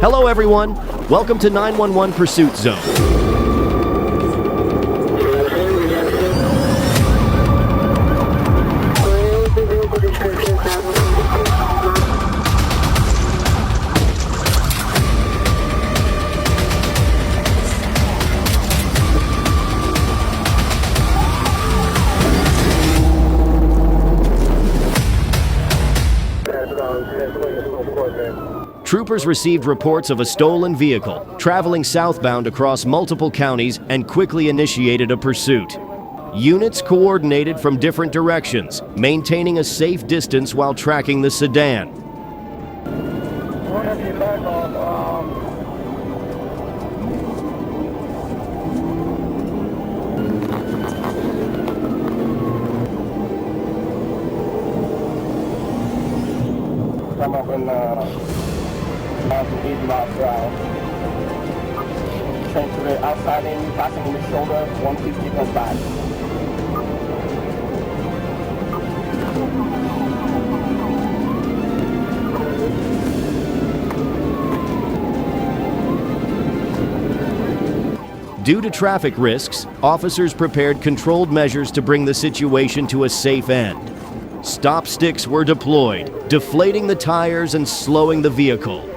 Hello everyone, welcome to 911 Pursuit Zone. Troopers received reports of a stolen vehicle traveling southbound across multiple counties and quickly initiated a pursuit. Units coordinated from different directions, maintaining a safe distance while tracking the sedan. Come up and change to the outside in, passing in the shoulder, 150 comes back. Due to traffic risks, officers prepared controlled measures to bring the situation to a safe end. Stop sticks were deployed, deflating the tires and slowing the vehicle.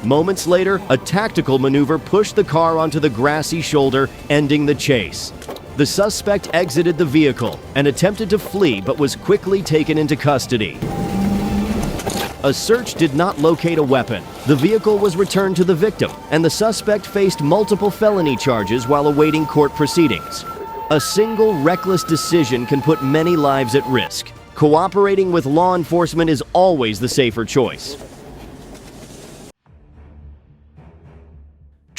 Moments later, a tactical maneuver pushed the car onto the grassy shoulder, ending the chase. The suspect exited the vehicle and attempted to flee but was quickly taken into custody. A search did not locate a weapon. The vehicle was returned to the victim, and the suspect faced multiple felony charges while awaiting court proceedings. A single reckless decision can put many lives at risk. Cooperating with law enforcement is always the safer choice.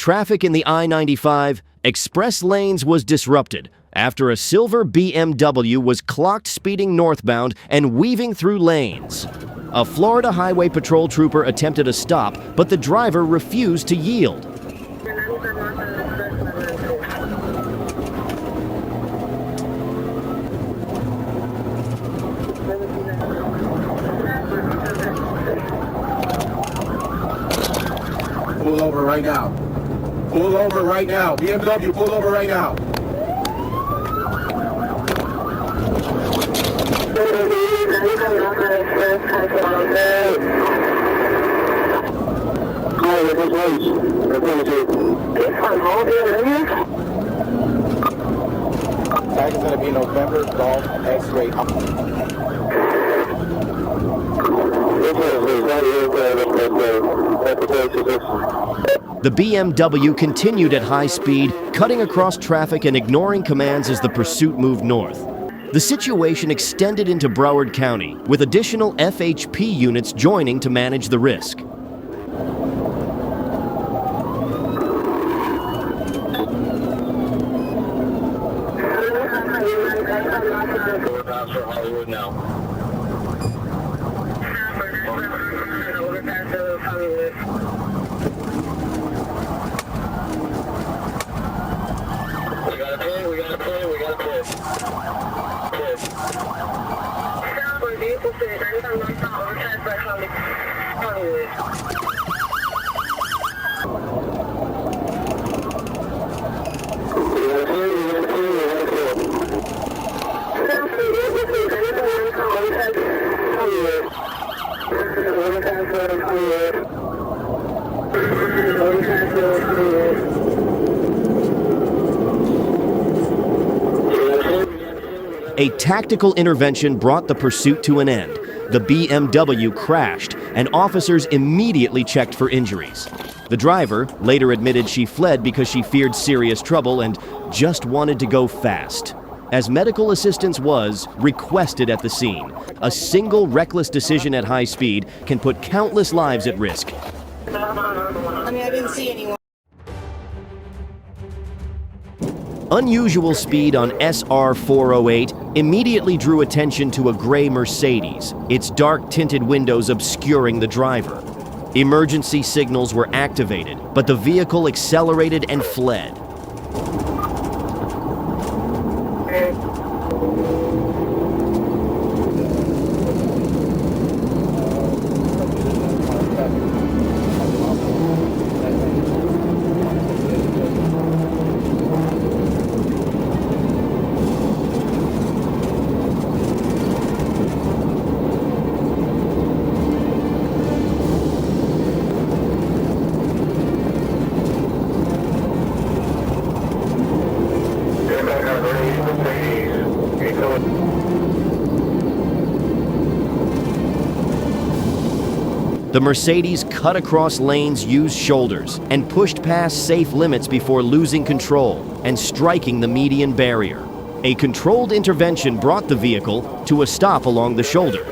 Traffic in the I-95 express lanes was disrupted after a silver BMW was clocked speeding northbound and weaving through lanes. A Florida Highway Patrol trooper attempted a stop, but the driver refused to yield. Pull over right now. Pull over right now. BMW, pull over right now. Tag is going to be November Golf X-ray. The BMW continued at high speed, cutting across traffic and ignoring commands as the pursuit moved north. The situation extended into Broward County, with additional FHP units joining to manage the risk. A tactical intervention brought the pursuit to an end. The BMW crashed, and officers immediately checked for injuries. The driver later admitted she fled because she feared serious trouble and just wanted to go fast. as medical assistance was requested at the scene. A single reckless decision at high speed can put countless lives at risk. I mean, I didn't see anyone. Unusual speed on SR 408 immediately drew attention to a gray Mercedes, its dark tinted windows obscuring the driver. Emergency signals were activated, but the vehicle accelerated and fled. The Mercedes cut across lanes, used shoulders, and pushed past safe limits before losing control and striking the median barrier. A controlled intervention brought the vehicle to a stop along the shoulder.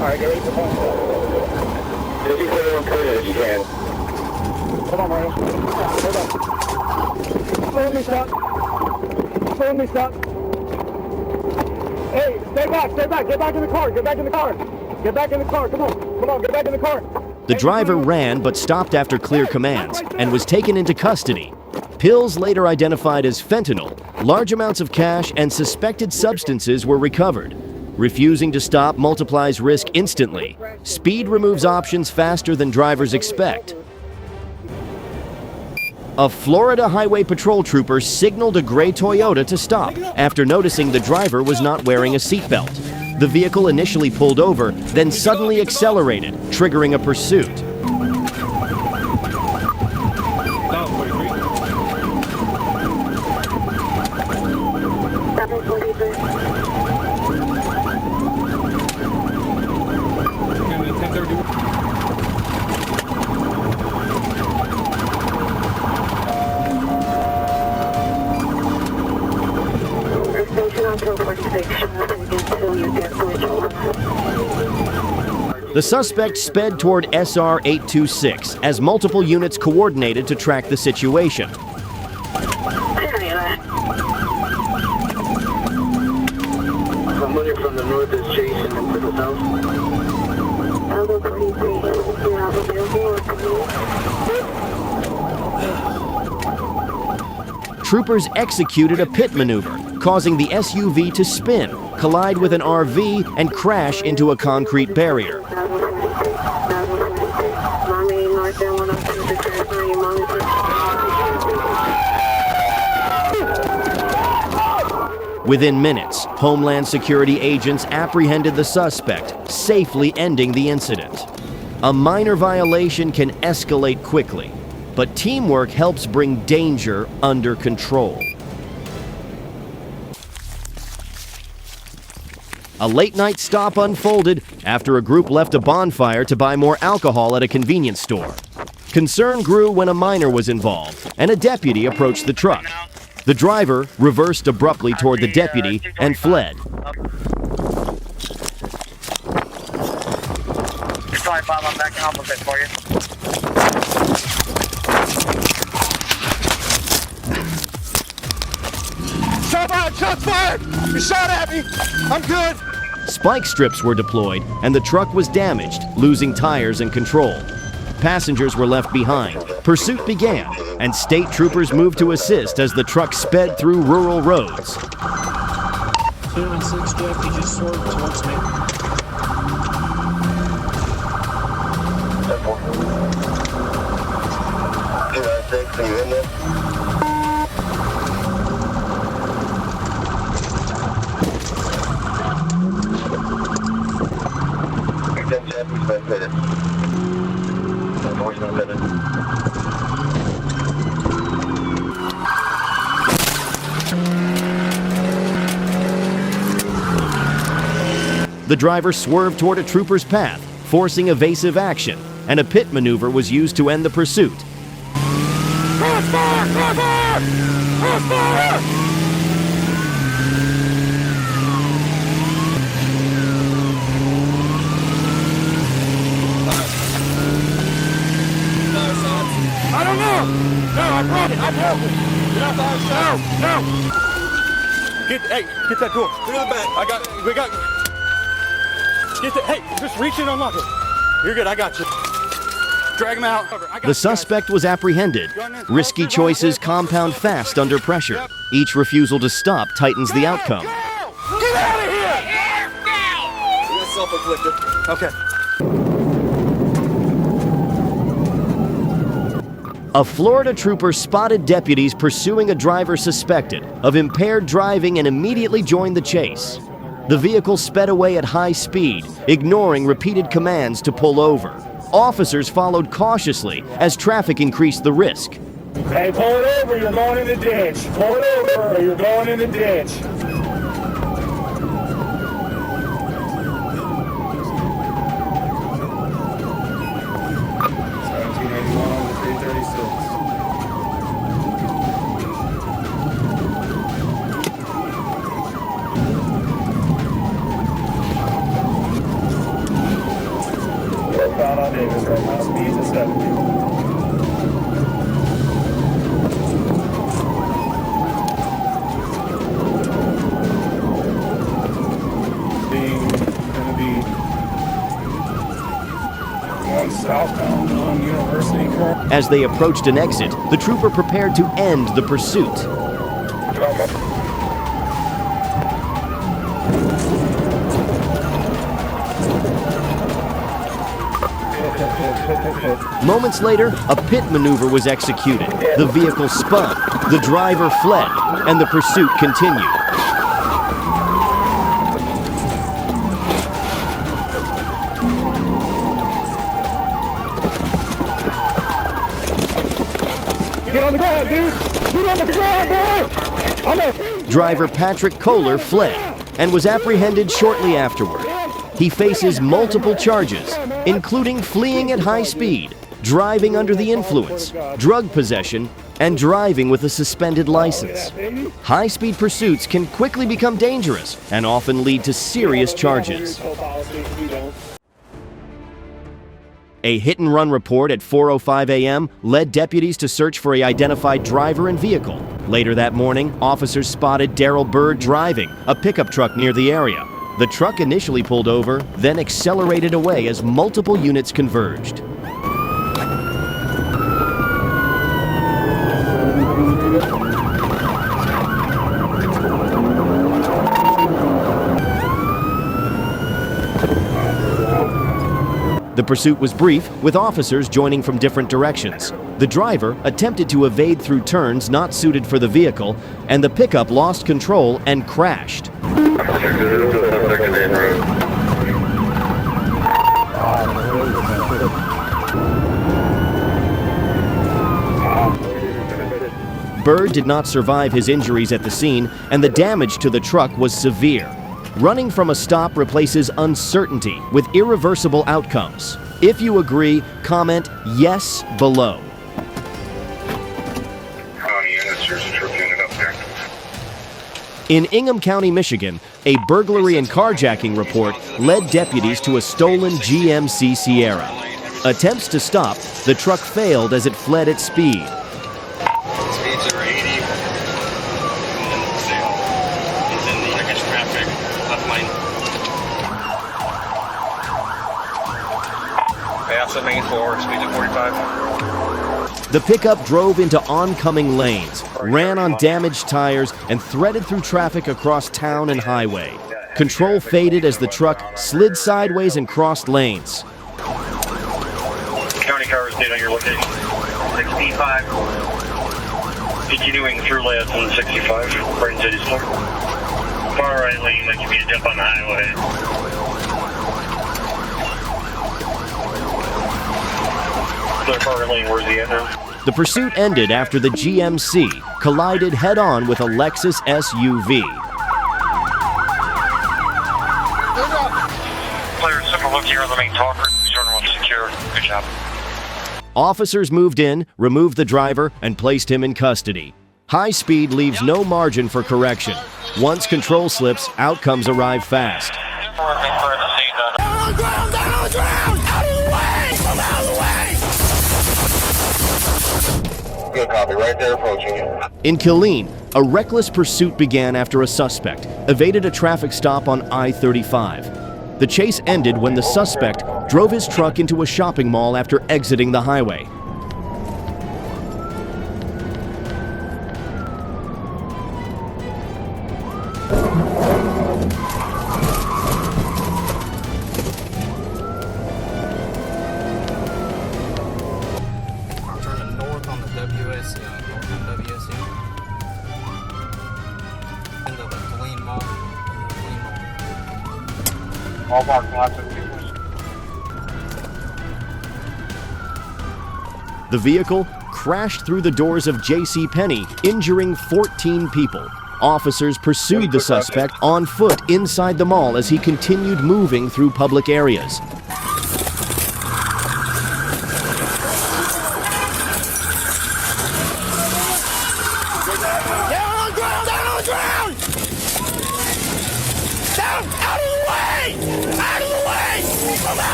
Alright, get ready for phone call. Just keep everyone clear as you can. Hold on, Mario. Hold on. Hold me, stop. Hold me, stop. Hey, stay back, stay back. Get back in the car, get back in the car. Get back in the car, come on. Come on, get back in the car. The driver ran but stopped after clear commands and was taken into custody. Pills later identified as fentanyl, large amounts of cash, and suspected substances were recovered. Refusing to stop multiplies risk instantly. Speed removes options faster than drivers expect. A Florida Highway Patrol trooper signaled a gray Toyota to stop after noticing the driver was not wearing a seatbelt. The vehicle initially pulled over, then suddenly accelerated, triggering a pursuit. The suspect sped toward SR 826 as multiple units coordinated to track the situation. Somebody from the north is chasing him to the south. Troopers executed a pit maneuver, causing the SUV to spin, collide with an RV, and crash into a concrete barrier. Within minutes, Homeland Security agents apprehended the suspect, safely ending the incident. A minor violation can escalate quickly, but teamwork helps bring danger under control. A late-night stop unfolded after a group left a bonfire to buy more alcohol at a convenience store. Concern grew when a minor was involved, and a deputy approached the truck. The driver reversed abruptly toward the deputy and fled. I'm back in opposite for you. Shot fired! Shots fired! You shot at me! I'm good! Spike strips were deployed, and the truck was damaged, losing tires and control. Passengers were left behind. Pursuit began, and state troopers moved to assist as the truck sped through rural roads. 216 Jeff, he just swerved towards me. Are you in there? The driver swerved toward a trooper's path, forcing evasive action, and a pit maneuver was used to end the pursuit. Crossfire! Crossfire! Crossfire! I don't know! No, I'm broken! I'm broken! Get out the house! No! Get that door! Get in the back! We got... Get that... Hey, just reach in and unlock it. You're good, I got you. Drag him out. The suspect was apprehended. Risky choices compound fast under pressure. Each refusal to stop tightens the outcome. Get out of here! You got self-inflicted. Okay. A Florida trooper spotted deputies pursuing a driver suspected of impaired driving and immediately joined the chase. The vehicle sped away at high speed, ignoring repeated commands to pull over. Officers followed cautiously as traffic increased the risk. Hey, pull it over, you're going in the ditch. Pull it over, or you're going in the ditch. Found on Davis right now, speed to 70. Gonna be going southbound on University Current. As they approached an exit, the trooper prepared to end the pursuit. Moments later, a pit maneuver was executed. The vehicle spun, the driver fled, and the pursuit continued. Get on the ground, dude! Get on the ground, boy! Driver Patrick Kohler fled and was apprehended shortly afterward. He faces multiple charges, including fleeing at high speed, driving under the influence, drug possession, and driving with a suspended license. High-speed pursuits can quickly become dangerous and often lead to serious charges. A hit-and-run report at 4:05 a.m. led deputies to search for an identified driver and vehicle. Later that morning, officers spotted Darrell Bird driving a pickup truck near the area. The truck initially pulled over, then accelerated away as multiple units converged. The pursuit was brief, with officers joining from different directions. The driver attempted to evade through turns not suited for the vehicle, and the pickup lost control and crashed. Bird did not survive his injuries at the scene, and the damage to the truck was severe. Running from a stop replaces uncertainty with irreversible outcomes. If you agree, comment yes below. In Ingham County, Michigan, a burglary and carjacking report led deputies to a stolen GMC Sierra. Attempts to stop, the truck failed as it fled at speed. Speeds are 80. He's in the next traffic. Left lane. Pass main forward. Speeds at 45. The pickup drove into oncoming lanes, ran on damaged tires, and threaded through traffic across town and highway. Control faded as the truck slid sideways and crossed lanes. County car is dead on your location. 65. Continuing through layout on 65. Brain City Store. Far right lane, like you need to jump on the highway. Clear far right lane, where's he at now? The pursuit ended after the GMC collided head-on with a Lexus SUV. Clear, super look here on the main talker. Officers moved in, removed the driver, and placed him in custody. High speed leaves no margin for correction. Once control slips, outcomes arrive fast. Good copy, right there approaching you. In Killeen, a reckless pursuit began after a suspect evaded a traffic stop on I-35. The chase ended when the suspect drove his truck into a shopping mall after exiting the highway. Turning north on the WSC, north on WSC. Into the Killeen Mall. All parking lots and vehicles. The vehicle crashed through the doors of J.C. Penney, injuring 14 people. Officers pursued the suspect on foot inside the mall as he continued moving through public areas.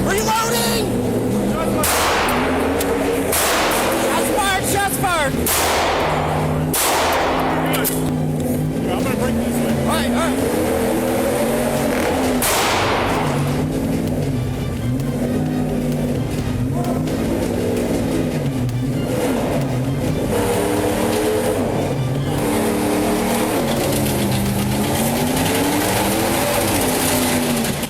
Reloading! Shots fired! Shots fired! I'm gonna break this way. All right, all right.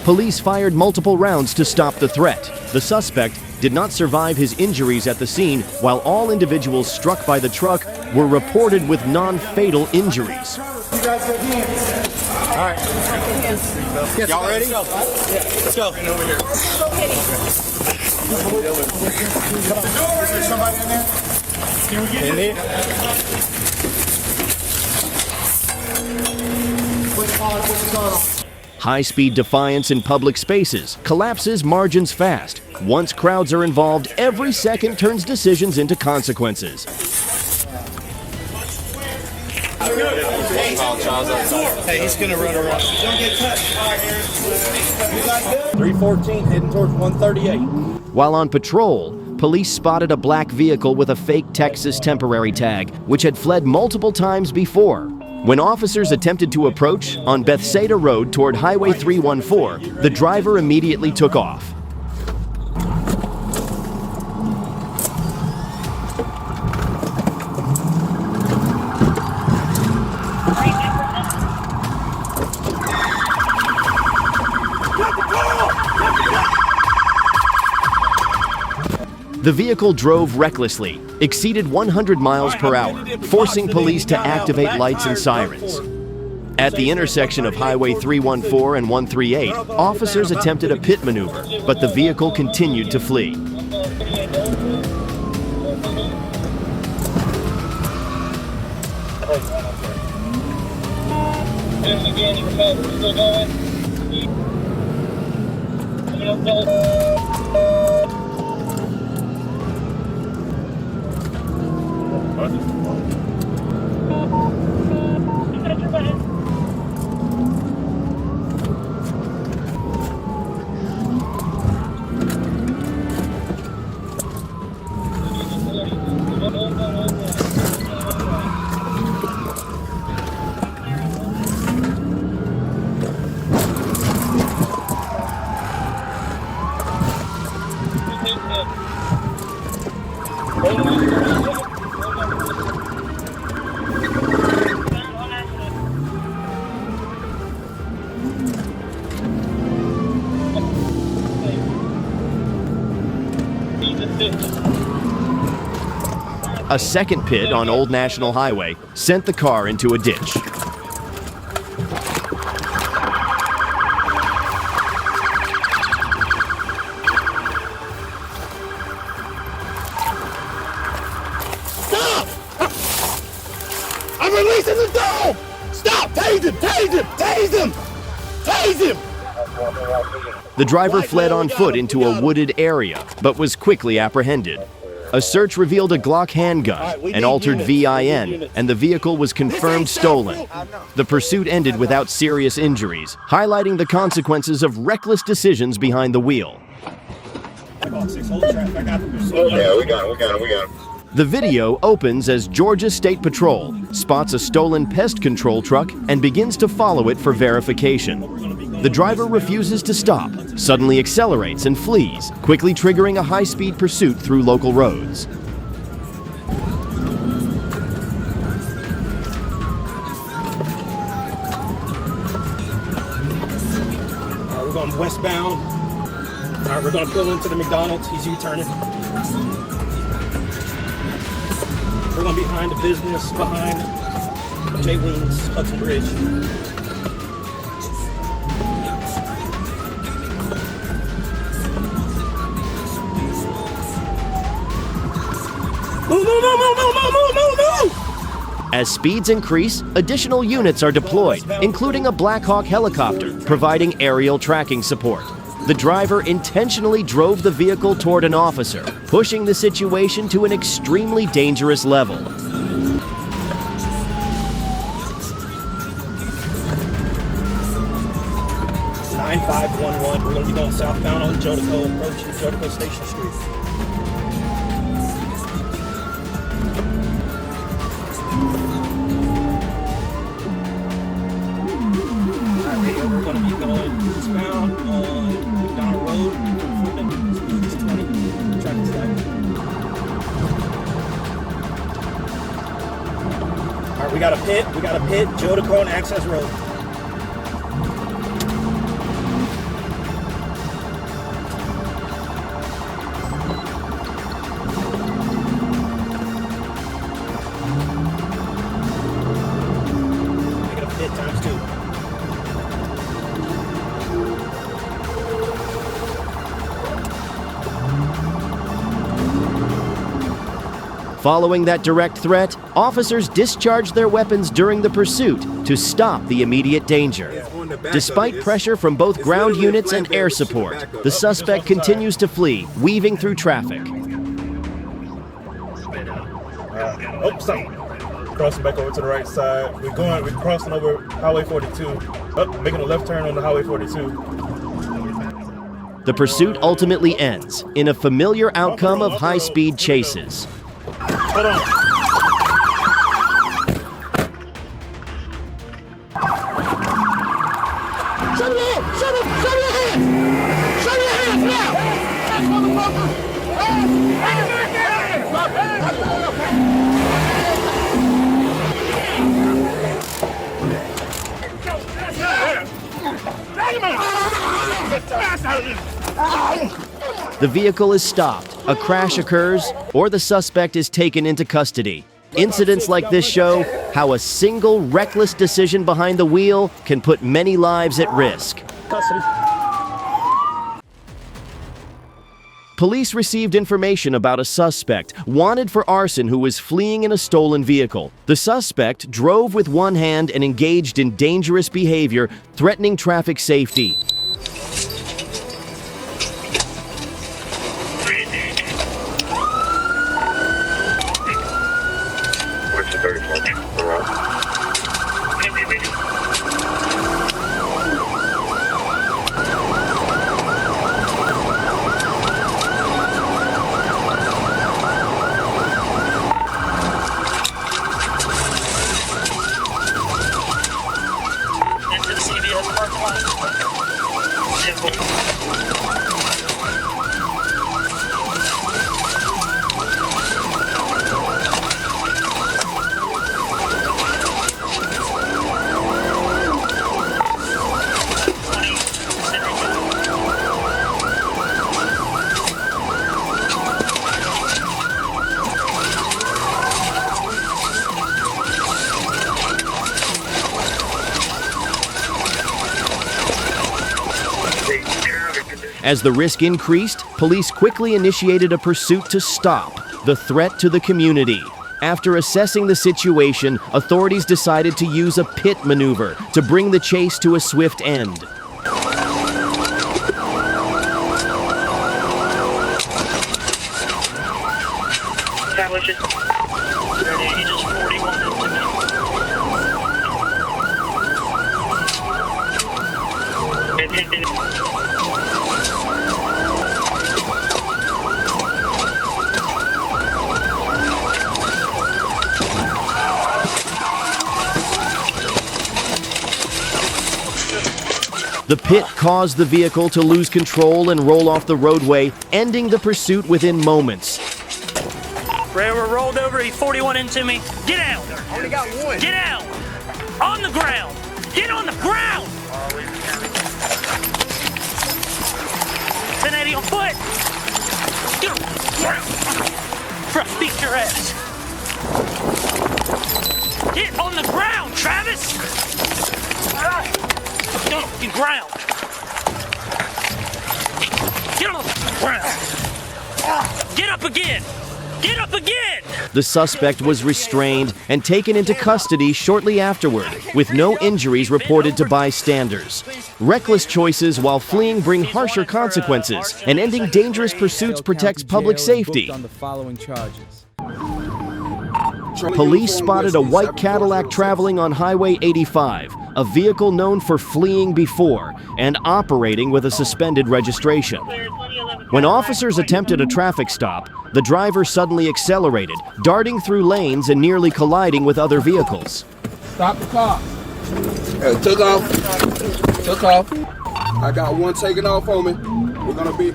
Police fired multiple rounds to stop the threat. The suspect did not survive his injuries at the scene, while all individuals struck by the truck were reported with non-fatal injuries. You guys get hands. All right. Y'all ready? Let's go. Over here. Is there somebody in there? Can we get in here? What's going on? High-speed defiance in public spaces collapses margins fast. Once crowds are involved, every second turns decisions into consequences. Hey, he's gonna run around. Don't get touched. 314 heading towards 138. While on patrol, police spotted a black vehicle with a fake Texas temporary tag, which had fled multiple times before. When officers attempted to approach on Bethsaida Road toward Highway 314, the driver immediately took off. The vehicle drove recklessly, exceeded 100 miles per hour, forcing police to activate lights and sirens. At the intersection of Highway 314 and 138, officers attempted a pit maneuver, but the vehicle continued to flee. A second pit on Old National Highway sent the car into a ditch. Tase him! Tase him! Tase him! Tase him! The driver fled on foot into a wooded area, but was quickly apprehended. A search revealed a Glock handgun, an altered VIN, and the vehicle was confirmed stolen. The pursuit ended without serious injuries, highlighting the consequences of reckless decisions behind the wheel. Yeah, we got him. The video opens as Georgia State Patrol spots a stolen pest control truck and begins to follow it for verification. The driver refuses to stop, suddenly accelerates and flees, quickly triggering a high-speed pursuit through local roads. We're going westbound. All right, we're going to pull into the McDonald's. He's U-turning. We're going to be behind the business, behind J. Wings, Hudson Bridge. Move! As speeds increase, additional units are deployed, including a Black Hawk helicopter, providing aerial tracking support. The driver intentionally drove the vehicle toward an officer, pushing the situation to an extremely dangerous level. 9511. We're going to be going southbound on Jodico, approaching Jodico Station Street. We're going to be going eastbound on McDonald Road. Speed is 20. Traffic light. All right, we got a pit. Jodico and Access Road. Following that direct threat, officers discharged their weapons during the pursuit to stop the immediate danger. Despite pressure from both ground units and air support, the suspect continues to flee, weaving through traffic. Stop. Crossing back over to the right side. We're crossing over Highway 42. Making a left turn on the Highway 42. The pursuit ultimately ends in a familiar outcome of high-speed chases. Hold on. Shut your hands! Shut your hands now! The vehicle is stopped, a crash occurs, or the suspect is taken into custody. Incidents like this show how a single reckless decision behind the wheel can put many lives at risk. Police received information about a suspect wanted for arson who was fleeing in a stolen vehicle. The suspect drove with one hand and engaged in dangerous behavior, threatening traffic safety. As the risk increased, police quickly initiated a pursuit to stop the threat to the community. After assessing the situation, authorities decided to use a pit maneuver to bring the chase to a swift end. The pit caused the vehicle to lose control and roll off the roadway, ending the pursuit within moments. Driver rolled over, he 41 into me. Get out! Only got one. Get out! On the ground! Get on the ground! 1080 on foot! Get on the ground! Bruh, beat your ass! Get on the ground, Travis! Get on the ground! Get on the ground! Get up again! Get up again! The suspect was restrained and taken into custody shortly afterward, with no injuries reported to bystanders. Reckless choices while fleeing bring harsher consequences, and ending dangerous pursuits protects public safety. On the following charges. Police spotted a white Cadillac traveling on Highway 85, a vehicle known for fleeing before and operating with a suspended registration. When officers attempted a traffic stop, the driver suddenly accelerated, darting through lanes and nearly colliding with other vehicles. Stop the car. Took off. Took off. I got one taking off on me. We're gonna be.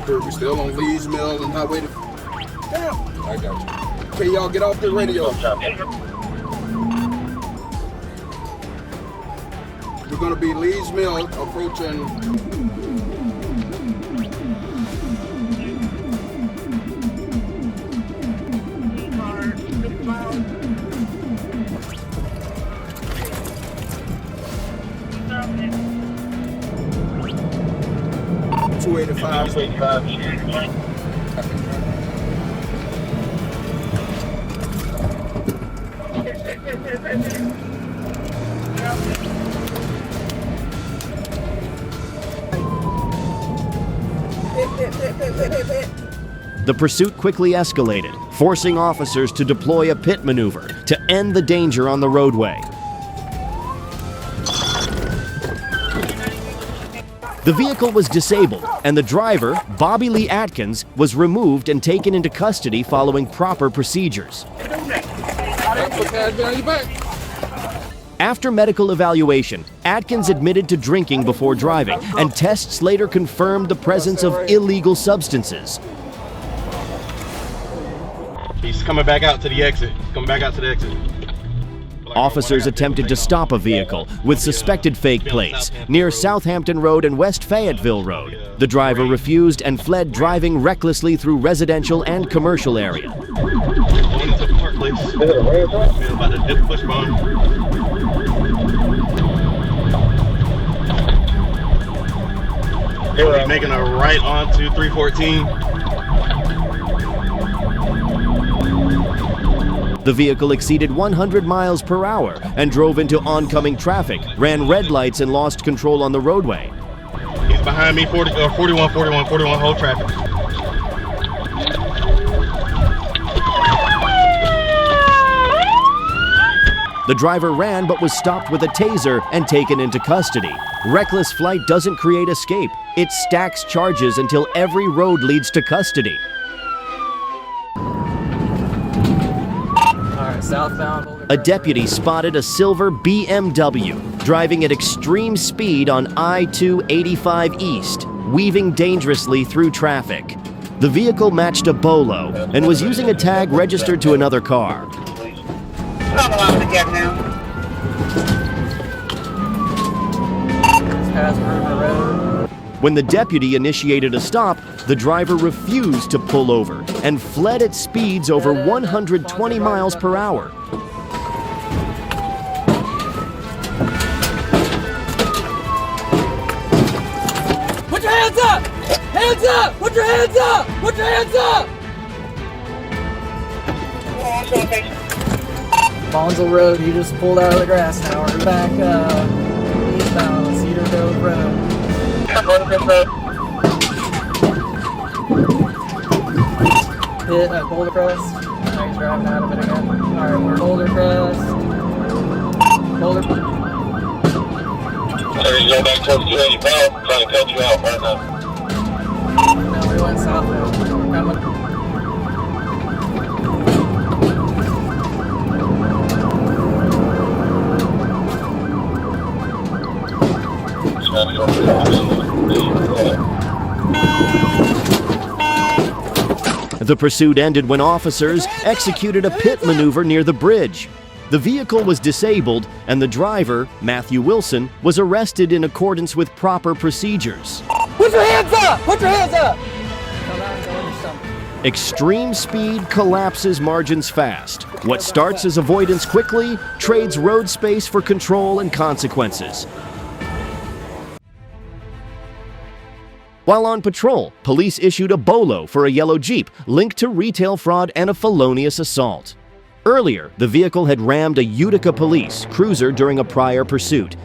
We're still on Lee's Mill and Highway to... Damn! I got you. Okay, y'all get off the radio. We're gonna be Lee's Mill approaching... The pursuit quickly escalated, forcing officers to deploy a pit maneuver to end the danger on the roadway. The vehicle was disabled, and the driver, Bobby Lee Atkins, was removed and taken into custody following proper procedures. After medical evaluation, Atkins admitted to drinking before driving, and tests later confirmed the presence of illegal substances. He's coming back out to the exit. Officers attempted to stop a vehicle with suspected fake plates near Southampton Road and West Fayetteville Road. The driver refused and fled, driving recklessly through residential and commercial area. Making a right onto 314. The vehicle exceeded 100 miles per hour and drove into oncoming traffic, ran red lights, and lost control on the roadway. He's behind me, 41, whole traffic. The driver ran but was stopped with a taser and taken into custody. Reckless flight doesn't create escape. It stacks charges until every road leads to custody. Southbound. A deputy spotted a silver BMW driving at extreme speed on I-285 East, weaving dangerously through traffic. The vehicle matched a Bolo and was using a tag registered to another car. Not allowed to get now. Past River Road. When the deputy initiated a stop, the driver refused to pull over and fled at speeds over 120 miles per hour. Put your hands up! Hands up! Put your hands up! Put your hands up! Bonsall Road, you just pulled out of the grass now. We're back eastbound Cedar Grove Road. Hit Boulder Crest. Now he's driving out of it again. Alright, we're Boulder Crest. Boulder. So you go back towards the edge, trying to cut you out right now. No, we went south now. Coming. The pursuit ended when officers executed a pit maneuver near the bridge. The vehicle was disabled, and the driver, Matthew Wilson, was arrested in accordance with proper procedures. Put your hands up! Put your hands up! Extreme speed collapses margins fast. What starts as avoidance quickly trades road space for control and consequences. While on patrol, police issued a bolo for a yellow Jeep linked to retail fraud and a felonious assault. Earlier, the vehicle had rammed a Utica police cruiser during a prior pursuit.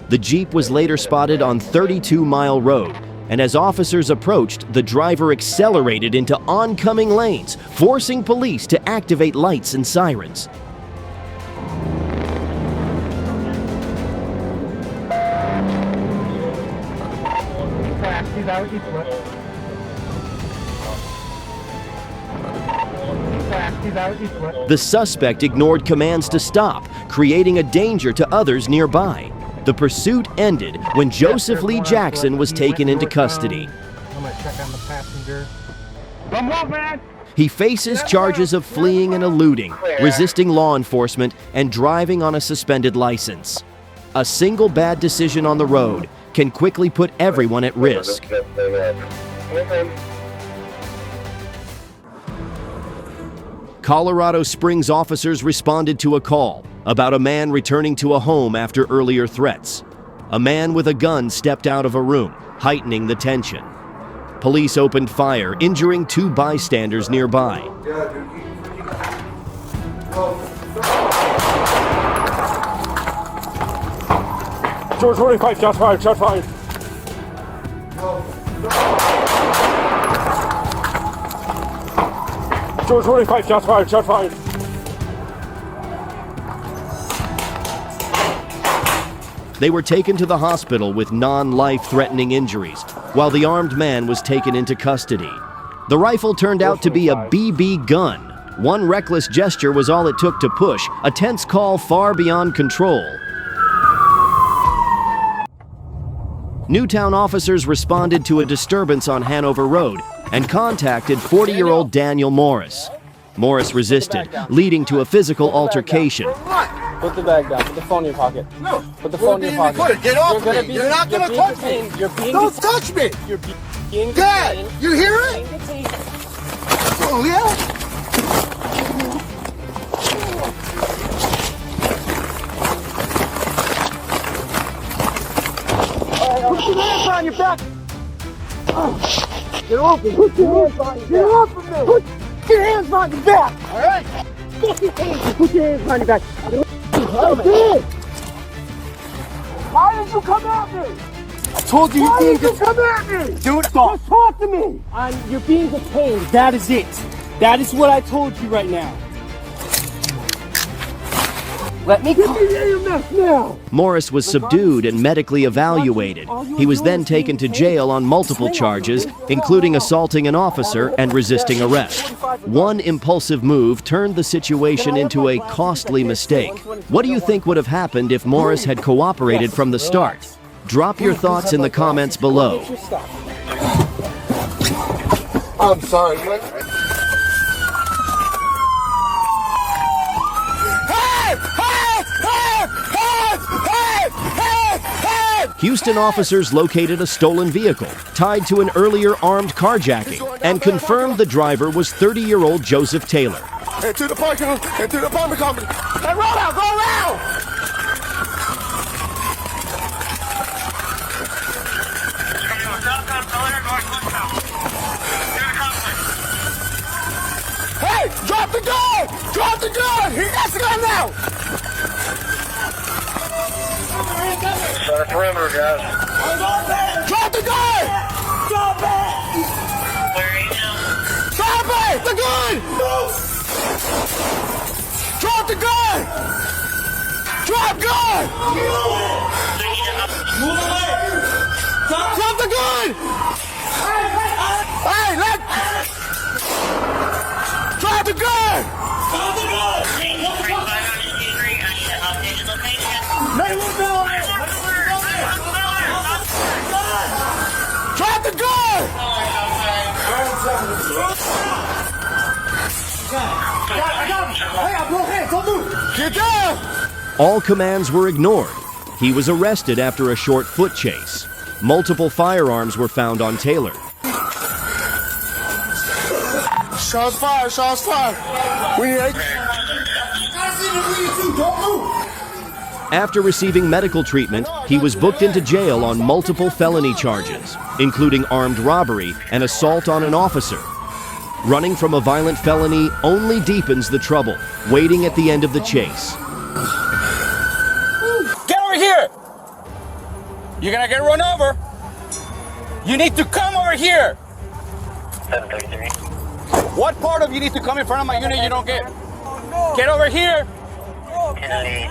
The Jeep was later spotted on 32 Mile Road, and as officers approached, the driver accelerated into oncoming lanes, forcing police to activate lights and sirens. The suspect ignored commands to stop, creating a danger to others nearby. The pursuit ended when Joseph Lee Jackson was taken into custody. I'm gonna check on the passenger. He faces charges of fleeing and eluding, resisting law enforcement, and driving on a suspended license. A single bad decision on the road can quickly put everyone at risk. Colorado Springs officers responded to a call about a man returning to a home after earlier threats. A man with a gun stepped out of a room, heightening the tension. Police opened fire, injuring 2 bystanders nearby. George 45, shots fired, shots fired. George 45, shots fired, shots fired. They were taken to the hospital with non-life-threatening injuries, while the armed man was taken into custody. The rifle turned out to be a BB gun. One reckless gesture was all it took to push a tense call far beyond control. Newtown officers responded to a disturbance on Hanover Road and contacted 40-year-old Daniel Morris. Morris resisted, leading to a physical altercation. Put the bag down. Put the phone in your pocket. No. Put the phone in your pocket. Get off me. You're not going to touch me. Don't touch me. You're being Dad, detained. you hear it? Oh, yeah? Put your hands on your back! Get off me! Put your hands on your back! Get off of me! Put your hands on your back! Alright? Put your hands on your back! Okay! Why did you come at me? I told you Why did you come at me? Dude, stop. Just talk to me! You're being detained. That is it. That is what I told you right now. Let me Give me the EMS now! Morris was subdued and medically evaluated. He was then taken to jail on multiple charges, including assaulting an officer and resisting arrest. One impulsive move turned the situation into a costly mistake. What do you think would have happened if Morris had cooperated from the start? Drop your thoughts in the comments below. I'm sorry. Hey! Houston officers located a stolen vehicle tied to an earlier armed carjacking and confirmed the driver was 30-year-old Joseph Taylor. Into the parking lot, into the apartment complex. Hey, roll out, go around! Hey, drop the gun! Drop the gun! He got the gun now! Set a perimeter, guys. Drop the gun! Drop it! Where are you now? Drop it! The gun! Drop the gun! Drop gun! Move away! Drop the gun! Hey, let... Drop the gun! Stop the gun! Drop the gun! Get down! All commands were ignored. He was arrested after a short foot chase. Multiple firearms were found on Taylor. Shots fired, shots fired. We need... Don't move! After receiving medical treatment, he was booked into jail on multiple felony charges, including armed robbery and assault on an officer. Running from a violent felony only deepens the trouble, waiting at the end of the chase. Get over here! You're gonna get run over. You need to come over here. 733. What part of you need to come in front of my unit you don't get? Get over here. Hey,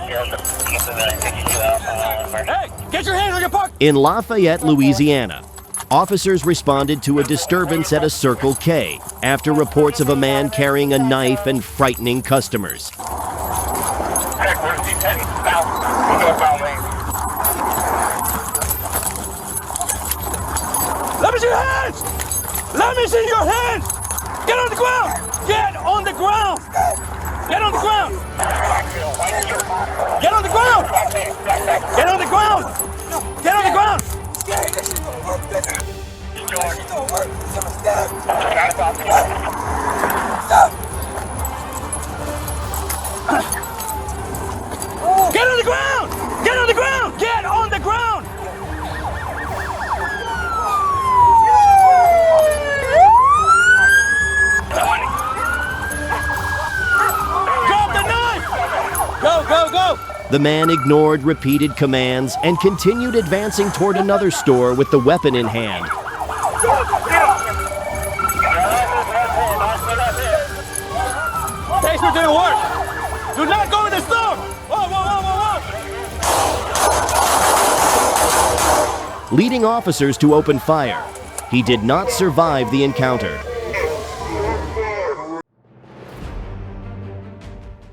Hey, get your hands on your pocket. In Lafayette, Louisiana, officers responded to a disturbance at a Circle K after reports of a man carrying a knife and frightening customers. Let me see your hands! Let me see your hands! Get on the ground! Get on the ground! Get on the ground! Get on the ground! Get on the ground! Get on the ground! Get on the ground! Get on the ground! Get on the ground! Drop the knife! Go, go, go! The man ignored repeated commands and continued advancing toward another store with the weapon in hand. Taser didn't work! Do not go in the store! Whoa, whoa, whoa, whoa, whoa! Leading officers to open fire. He did not survive the encounter.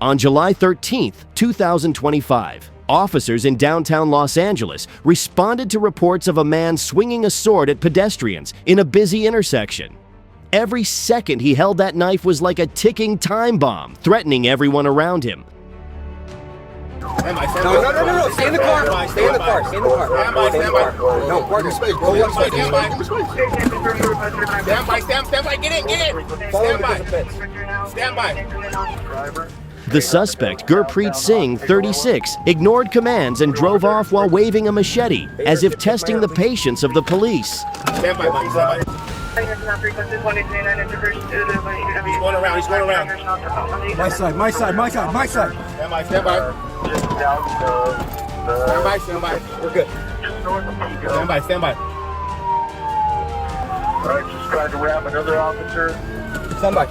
On July 13th, 2025, officers in downtown Los Angeles responded to reports of a man swinging a sword at pedestrians in a busy intersection. Every second he held that knife was like a ticking time bomb, threatening everyone around him. No, stay in the car. Stay in the car. Stay in the car. Stand by, stand by. No, park in space. Go one space. Stand by. Stand by, stand by. Get in, get in. Stand by. Stand by. The suspect, Gurpreet Singh, 36, ignored commands and drove off while waving a machete, as if testing the patience of the police. Stand by, buddy. Stand by. He's going around. He's going around. My side, my side, my side, my side. Stand by, stand by. Stand by, stand by. We're good. Stand by, stand by. All right, just trying to wrap another officer. Stand by.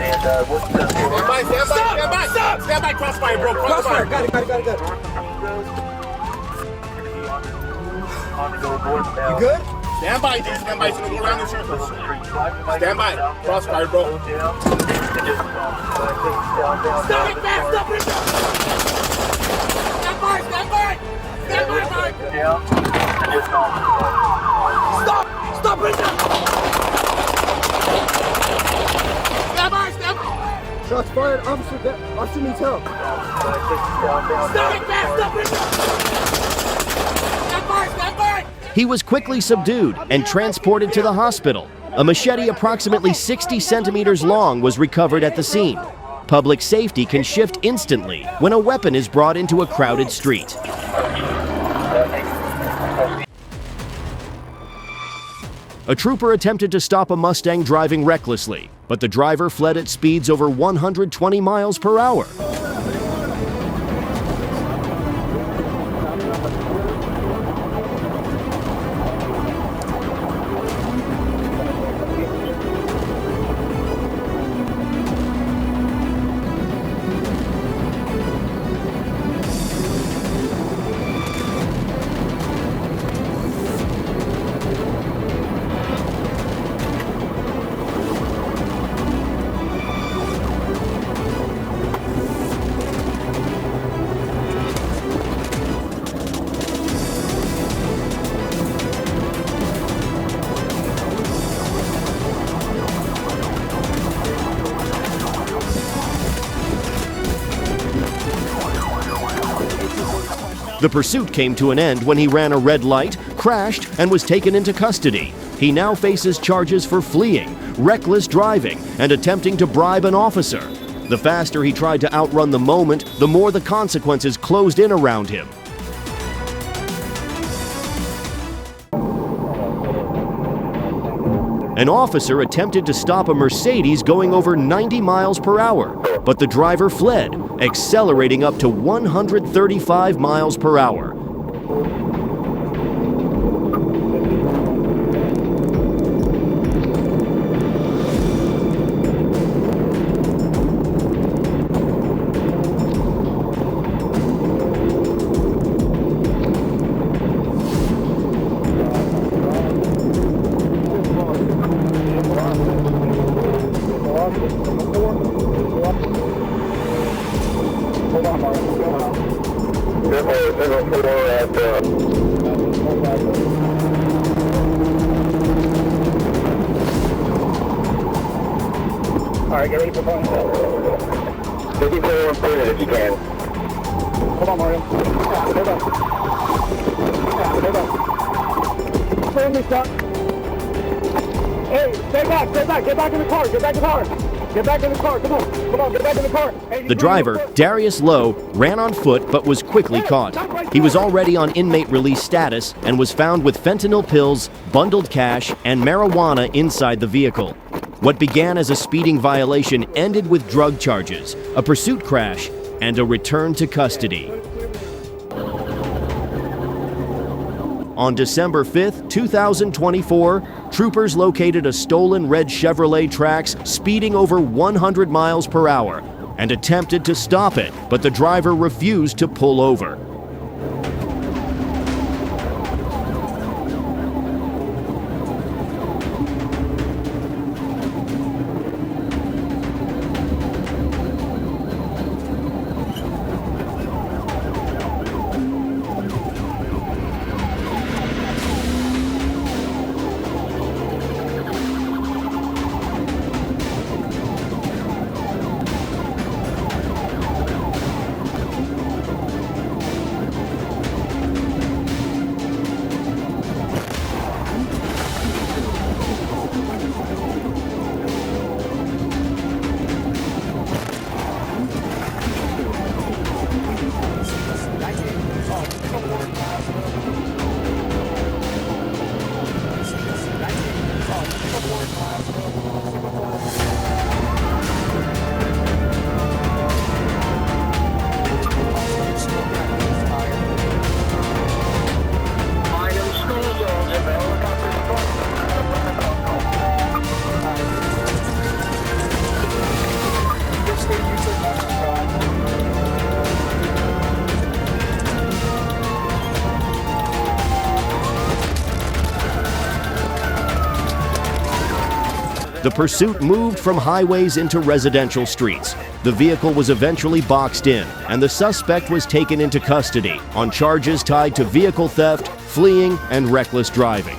And what's the... Stand by, stand by, stand by. Stop! Stand by, crossfire, bro. Crossfire. Got it. You good? Stand by, dude. Stand by. It's gonna go around in circles. Stand by. Crossfire, bro. Stop it, man! Stop it! Stand by! Stand by! Stand by! Stop! Stop it! Stand by! Stand by! Shots fired, officer needs help. Stop it, man! Stop it! He was quickly subdued and transported to the hospital. A machete approximately 60 centimeters long was recovered at the scene. Public safety can shift instantly when a weapon is brought into a crowded street. A trooper attempted to stop a Mustang driving recklessly, but the driver fled at speeds over 120 miles per hour. The pursuit came to an end when he ran a red light, crashed, and was taken into custody. He now faces charges for fleeing, reckless driving, and attempting to bribe an officer. The faster he tried to outrun the moment, the more the consequences closed in around him. An officer attempted to stop a Mercedes going over 90 miles per hour, but the driver fled, accelerating up to 135 miles per hour. Alright, get ready for phone. 54 if you can. Hold on, Mario. Hold on. Hold on. Hold me, stop. Hey, stay back, get back in the car, get back in the car. Get back in the car, come on, get back in the car. Hey, the driver, Darius Lowe, ran on foot but was quickly caught. He was already on inmate release status and was found with fentanyl pills, bundled cash, and marijuana inside the vehicle. What began as a speeding violation ended with drug charges, a pursuit crash, and a return to custody. On December 5th, 2024, troopers located a stolen red Chevrolet Trax speeding over 100 miles per hour and attempted to stop it, but the driver refused to pull over. The pursuit moved from highways into residential streets. The vehicle was eventually boxed in, and the suspect was taken into custody on charges tied to vehicle theft, fleeing, and reckless driving.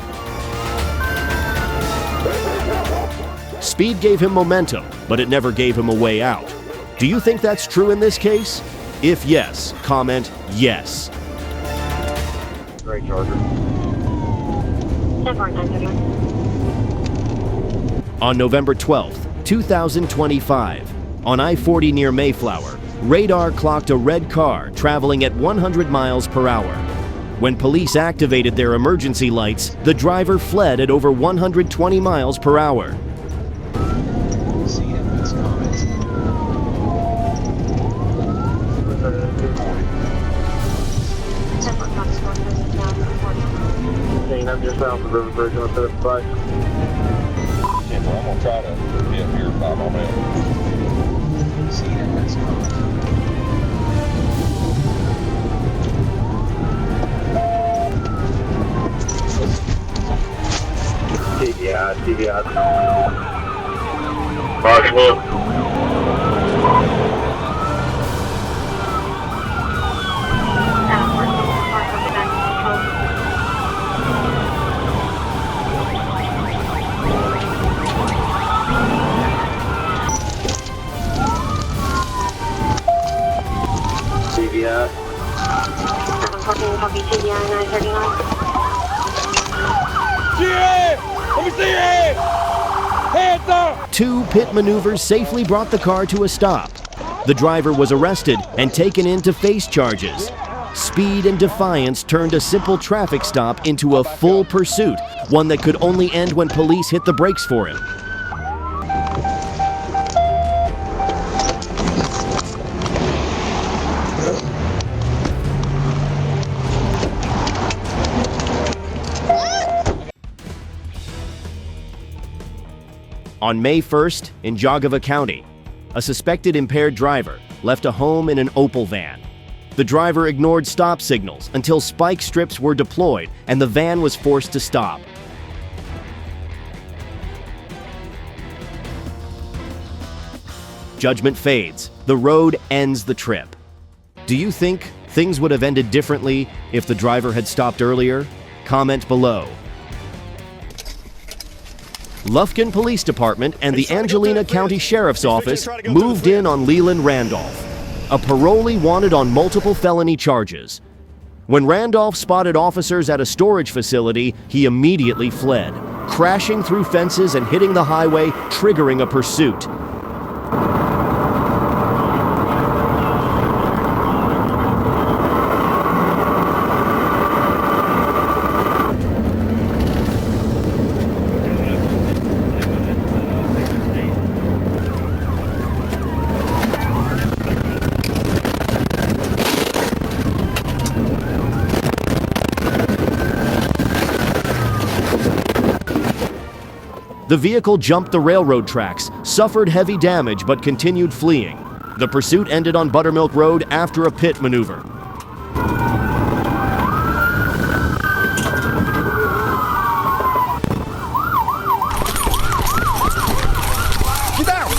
Speed gave him momentum, but it never gave him a way out. Do you think that's true in this case? If yes, comment yes. Gray Charger. On November 12th, 2025, on I-40 near Mayflower, radar clocked a red car traveling at 100 miles per hour. When police activated their emergency lights, the driver fled at over 120 miles per hour. I'm just south of River Bridge on 75. Yeah, well, I'm gonna try to be up here 5 more minutes. TVI. Mark, look. TVI. Copy TVI 939. Let me see your head! Hands up! 2 pit maneuvers safely brought the car to a stop. The driver was arrested and taken in to face charges. Speed and defiance turned a simple traffic stop into a full pursuit, one that could only end when police hit the brakes for him. On May 1st, in Jogava County, a suspected impaired driver left a home in an Opel van. The driver ignored stop signals until spike strips were deployed and the van was forced to stop. Judgment fades. The road ends the trip. Do you think things would have ended differently if the driver had stopped earlier? Comment below. Lufkin Police Department and the Angelina County Sheriff's Office moved in on Leland Randolph, a parolee wanted on multiple felony charges. When Randolph spotted officers at a storage facility, he immediately fled, crashing through fences and hitting the highway, triggering a pursuit. The vehicle jumped the railroad tracks, suffered heavy damage, but continued fleeing. The pursuit ended on Buttermilk Road after a pit maneuver. Get down!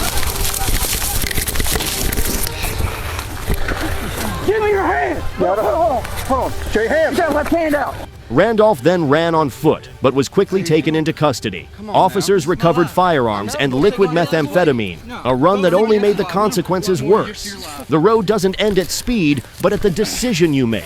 Give me your hand! Hold on. Show your hands. Get that left hand out! Randolph then ran on foot, but was quickly taken into custody. Officers recovered firearms and liquid methamphetamine, a run that only made the consequences worse. The road doesn't end at speed, but at the decision you make.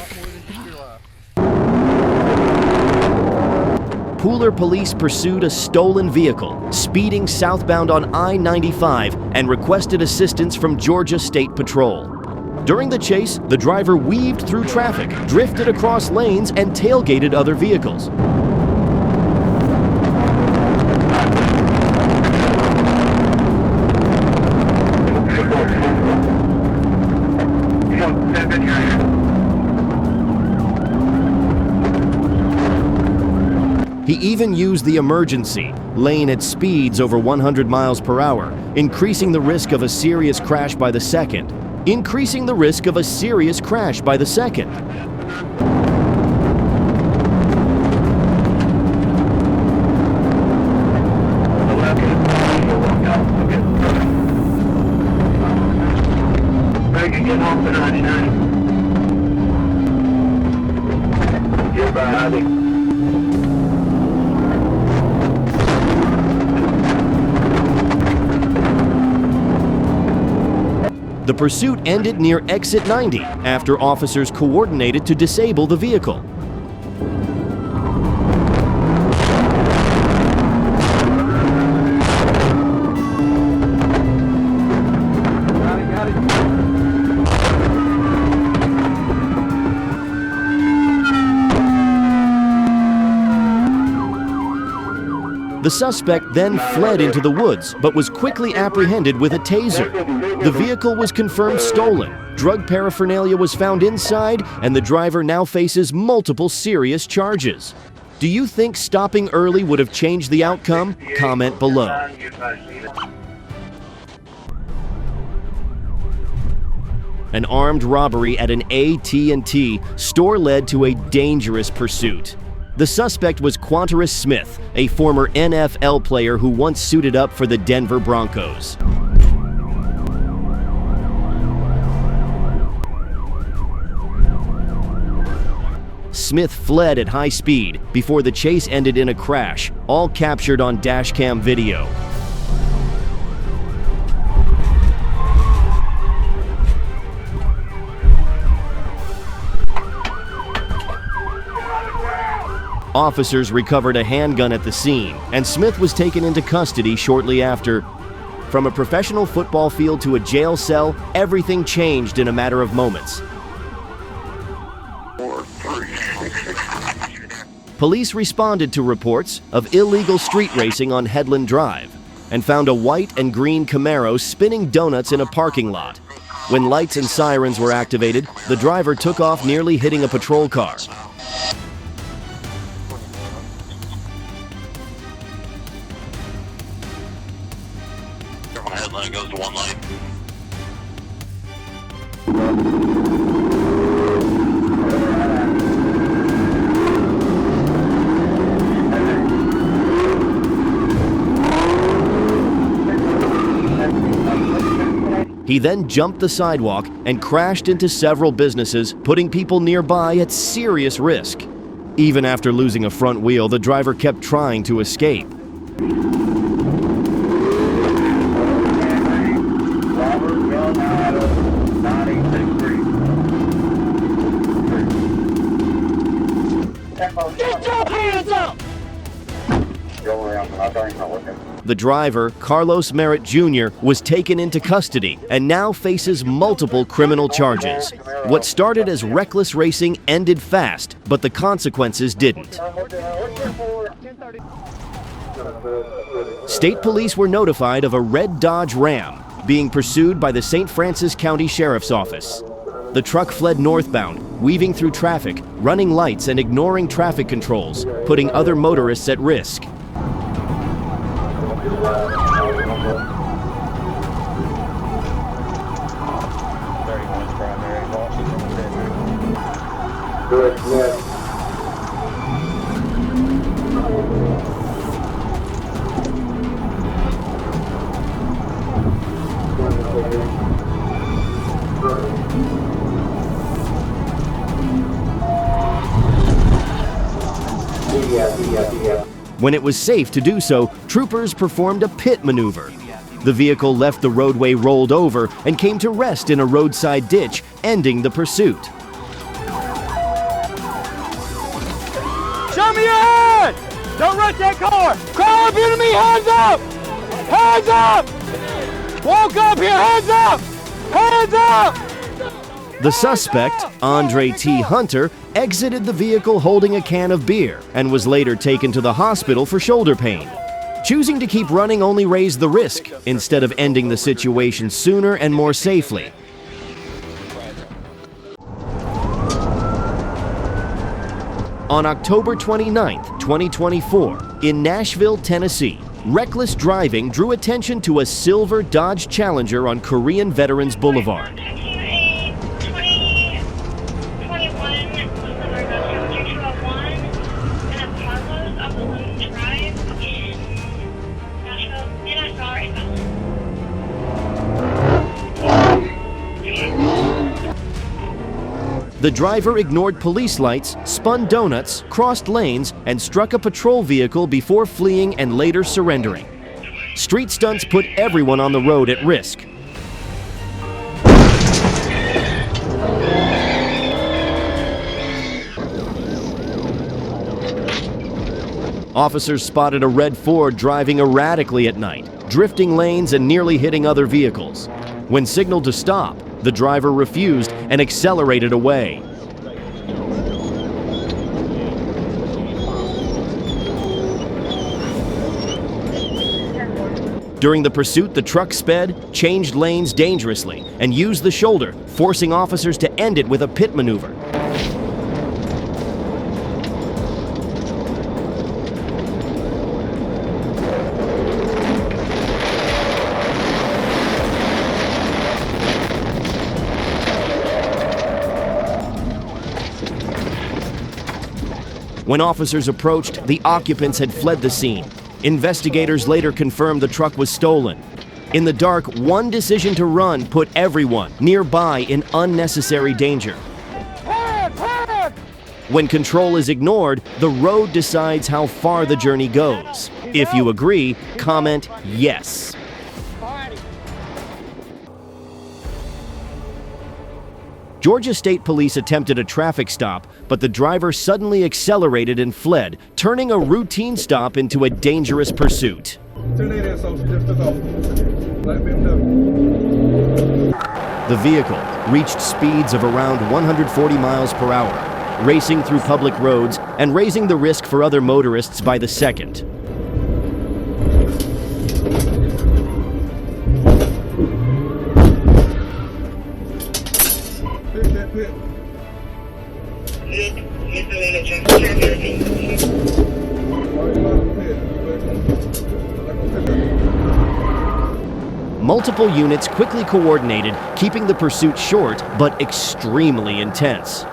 Pooler police pursued a stolen vehicle, speeding southbound on I-95, and requested assistance from Georgia State Patrol. During the chase, the driver weaved through traffic, drifted across lanes, and tailgated other vehicles. He even used the emergency lane at speeds over 100 miles per hour, increasing the risk of a serious crash by the second. Get off the 99. Get behind him. The pursuit ended near exit 90 after officers coordinated to disable the vehicle. The suspect then fled into the woods, but was quickly apprehended with a taser. The vehicle was confirmed stolen. Drug paraphernalia was found inside, and the driver now faces multiple serious charges. Do you think stopping early would have changed the outcome? Comment below. An armed robbery at an AT&T store led to a dangerous pursuit. The suspect was Quantaris Smith, a former NFL player who once suited up for the Denver Broncos. Smith fled at high speed before the chase ended in a crash, all captured on dashcam video. Officers recovered a handgun at the scene, and Smith was taken into custody shortly after. From a professional football field to a jail cell, everything changed in a matter of moments. Police responded to reports of illegal street racing on Headland Drive and found a white and green Camaro spinning donuts in a parking lot. When lights and sirens were activated, the driver took off, nearly hitting a patrol car. My headline goes to one lane. He then jumped the sidewalk and crashed into several businesses, putting people nearby at serious risk. Even after losing a front wheel, the driver kept trying to escape. Get your hands up! The driver, Carlos Merritt Jr., was taken into custody and now faces multiple criminal charges. What started as reckless racing ended fast, but the consequences didn't. State police were notified of a red Dodge Ram being pursued by the St. Francis County Sheriff's Office. The truck fled northbound, weaving through traffic, running lights and ignoring traffic controls, putting other motorists at risk. When it was safe to do so, troopers performed a pit maneuver. The vehicle left the roadway rolled over and came to rest in a roadside ditch, ending the pursuit. Show me your head! Don't wreck that car! Crawl up here to me! Hands up! Hands up! Walk up here! Hands up! Hands up! The suspect, Andre T. Hunter, exited the vehicle holding a can of beer and was later taken to the hospital for shoulder pain. Choosing to keep running only raised the risk, instead of ending the situation sooner and more safely. On October 29, 2024, in Nashville, Tennessee, reckless driving drew attention to a silver Dodge Challenger on Korean Veterans Boulevard. The driver ignored police lights, spun donuts, crossed lanes, and struck a patrol vehicle before fleeing and later surrendering. Street stunts put everyone on the road at risk. Officers spotted a red Ford driving erratically at night, drifting lanes and nearly hitting other vehicles. When signaled to stop, the driver refused and accelerated away. During the pursuit, the truck sped, changed lanes dangerously, and used the shoulder, forcing officers to end it with a pit maneuver. When officers approached, the occupants had fled the scene. Investigators later confirmed the truck was stolen. In the dark, one decision to run put everyone nearby in unnecessary danger. When control is ignored, the road decides how far the journey goes. If you agree, comment yes. Georgia State Police attempted a traffic stop, but the driver suddenly accelerated and fled, turning a routine stop into a dangerous pursuit. The vehicle reached speeds of around 140 miles per hour, racing through public roads and raising the risk for other motorists by the second. Multiple units quickly coordinated, keeping the pursuit short but extremely intense.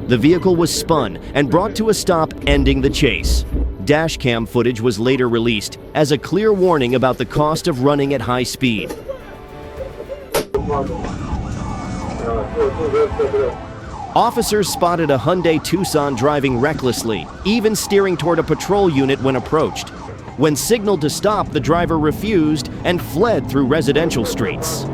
The vehicle was spun and brought to a stop, ending the chase. Dashcam footage was later released as a clear warning about the cost of running at high speed. Officers spotted a Hyundai Tucson driving recklessly, even steering toward a patrol unit when approached. When signaled to stop, the driver refused and fled through residential streets.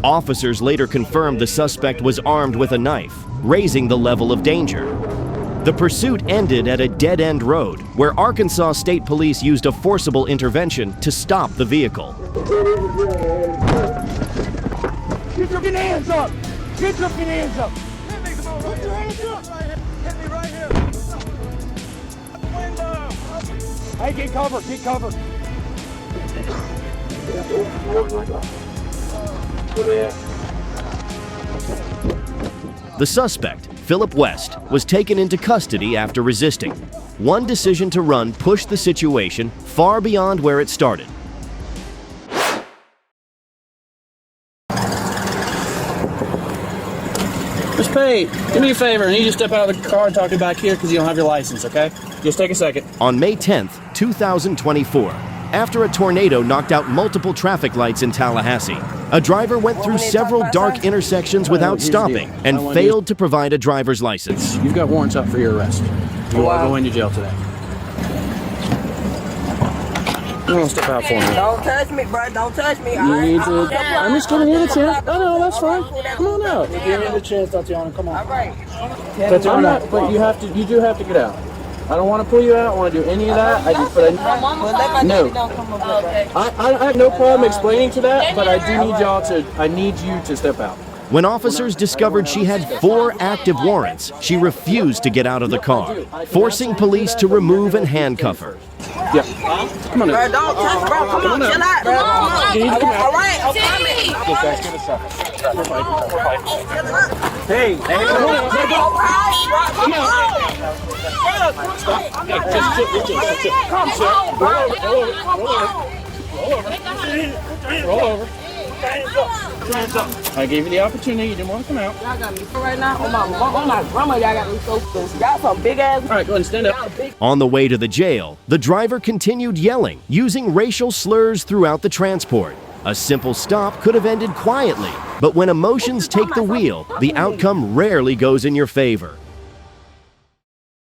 Officers later confirmed the suspect was armed with a knife, raising the level of danger. The pursuit ended at a dead-end road, where Arkansas State Police used a forcible intervention to stop the vehicle. Get your hands up! Get your hands up! Put your hands up! Hit me right here! Window! Hey, get cover, get cover! The suspect, Philip West, was taken into custody after resisting. One decision to run pushed the situation far beyond where it started. Miss Pate, do me a favor. I need you to step out of the car and talk to me back here because you don't have your license, okay? Just take a second. On May 10th, 2024, after a tornado knocked out multiple traffic lights in Tallahassee, a driver went through several dark intersections without stopping and failed to provide a driver's license. You've got warrants up for your arrest. You are going to jail today. You want to step out for me? Don't touch me, bro. Don't touch me. You need to. I'm just giving you the chance. Oh, no, that's fine. Come on out. Give me the chance, Tatiana. Come on. All right. Tatiana, but you do have to get out. I don't want to pull you out. I don't want to do any of that. No. I have no problem explaining to that, but I do need I need you to step out. When officers discovered she had 4 active warrants, she refused to get out of the car, forcing police to remove and handcuff her. Yeah. Come on in. Bro, don't touch, bro. Come on, chill out. Bro. All right, I'm coming. Hey, come on. Come on. Hey, just chill. Come, sir. Roll over. I gave you the opportunity. You didn't want to come out. Y'all got me right now. On my grandma, y'all got me so close. Y'all some big ass. All right, go ahead and stand up. On the way to the jail, the driver continued yelling, using racial slurs throughout the transport. A simple stop could have ended quietly, but when emotions take the wheel, the outcome rarely goes in your favor.